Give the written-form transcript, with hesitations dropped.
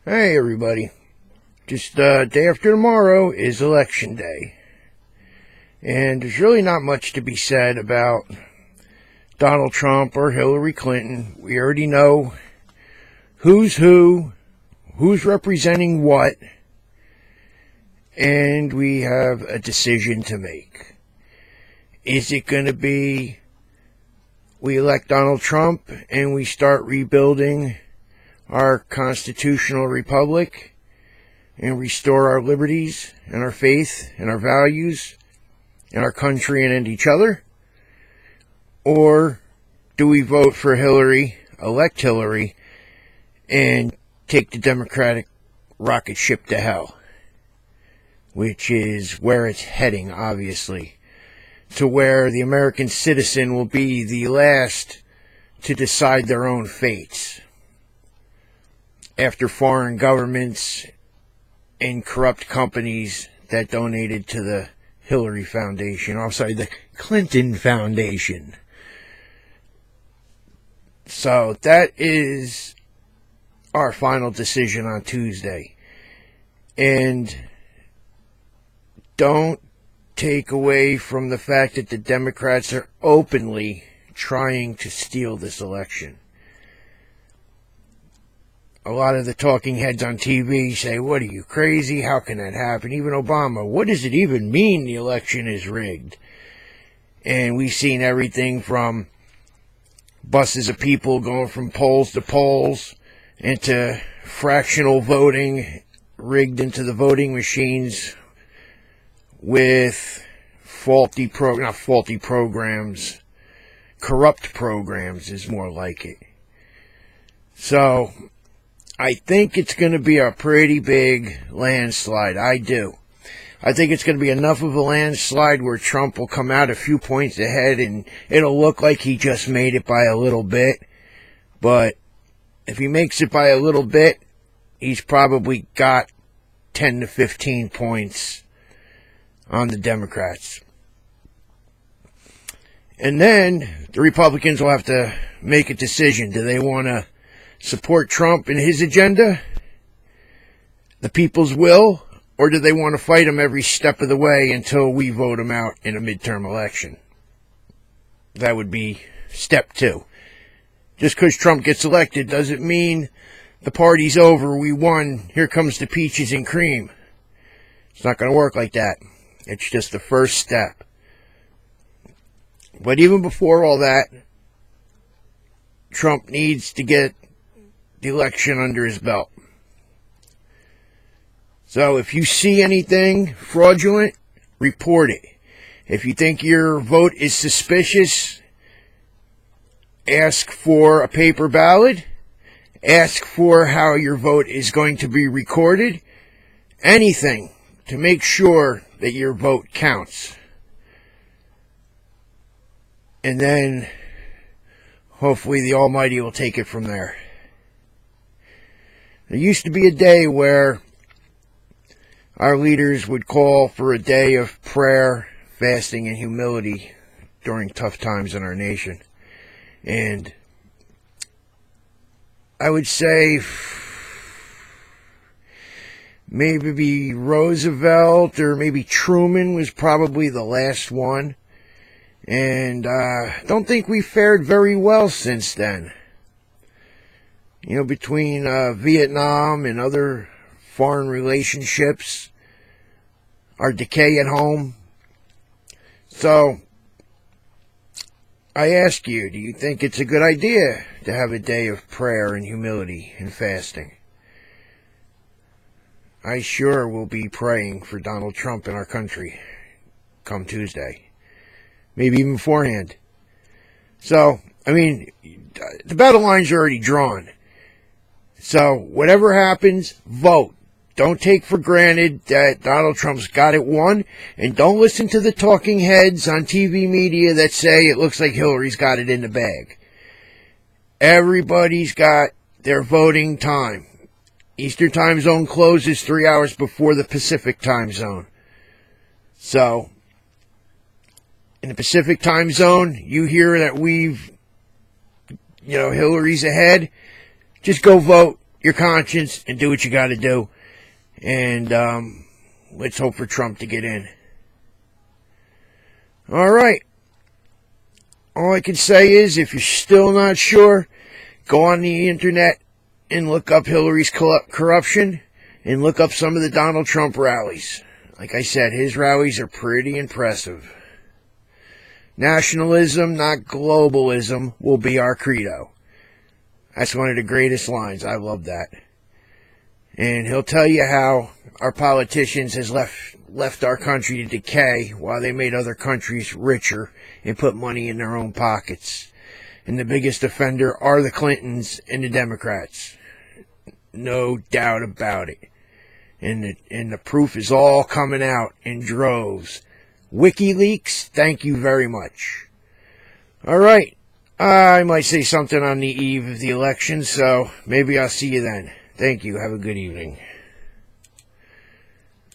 Hey everybody, just day after tomorrow is election day, and there's really not much to be said about Donald Trump or Hillary Clinton. We already know who's who's representing what, and we have a decision to make. Is it going to be we elect Donald Trump and we start rebuilding our constitutional republic and restore our liberties and our faith and our values in our country and in each other? Or do we vote for Hillary, elect Hillary, and take the Democratic rocket ship to hell? Which is where it's heading, obviously, to where the American citizen will be the last to decide their own fates, after foreign governments and corrupt companies that donated to the Hillary Foundation. I'm sorry, the Clinton Foundation. So that is our final decision on Tuesday. And don't take away from the fact that the Democrats are openly trying to steal this election. A lot of the talking heads on TV say, what are you, crazy? How can that happen? Even Obama, what does it even mean the election is rigged? And we've seen everything from buses of people going from polls to polls into fractional voting rigged into the voting machines with corrupt programs is more like it. So I think it's going to be a pretty big landslide. I do. I think it's going to be enough of a landslide where Trump will come out a few points ahead and it'll look like he just made it by a little bit. But if he makes it by a little bit, he's probably got 10 to 15 points on the Democrats. And then the Republicans will have to make a decision. Do they want to support Trump and his agenda, the people's will, or do they want to fight him every step of the way until we vote him out in a midterm election? That would be step 2. Just because Trump gets elected doesn't mean the party's over, we won, here comes the peaches and cream. It's not going to work like that. It's just the first step. But even before all that, Trump needs to get the election under his belt. So if you see anything fraudulent, report it. If you think your vote is suspicious, ask for a paper ballot. Ask for how your vote is going to be recorded. Anything to make sure that your vote counts. And then hopefully the Almighty will take it from there. There used to be a day where our leaders would call for a day of prayer, fasting, and humility during tough times in our nation. And I would say maybe Roosevelt or maybe Truman was probably the last one. And I don't think we fared very well since then. You know, between Vietnam and other foreign relationships, our decay at home. So, I ask you, do you think it's a good idea to have a day of prayer and humility and fasting? I sure will be praying for Donald Trump in our country come Tuesday. Maybe even beforehand. So, I mean, the battle lines are already drawn. So, whatever happens, vote. Don't take for granted that Donald Trump's got it won. And don't listen to the talking heads on TV media that say it looks like Hillary's got it in the bag. Everybody's got their voting time. Eastern time zone closes 3 hours before the Pacific time zone. So, in the Pacific time zone, you hear that Hillary's ahead, just go vote. your conscience and do what you got to do. And let's hope for Trump to get in. All right. All I can say is, if you're still not sure, go on the internet and look up Hillary's corruption and look up some of the Donald Trump rallies. Like I said, his rallies are pretty impressive. Nationalism, not globalism, will be our credo. That's one of the greatest lines. I love that. And he'll tell you how our politicians has left our country to decay while they made other countries richer and put money in their own pockets. And the biggest offender are the Clintons and the Democrats. No doubt about it. And the proof is all coming out in droves. WikiLeaks, thank you very much. All right. I might say something on the eve of the election, so maybe I'll see you then. Thank you. Have a good evening.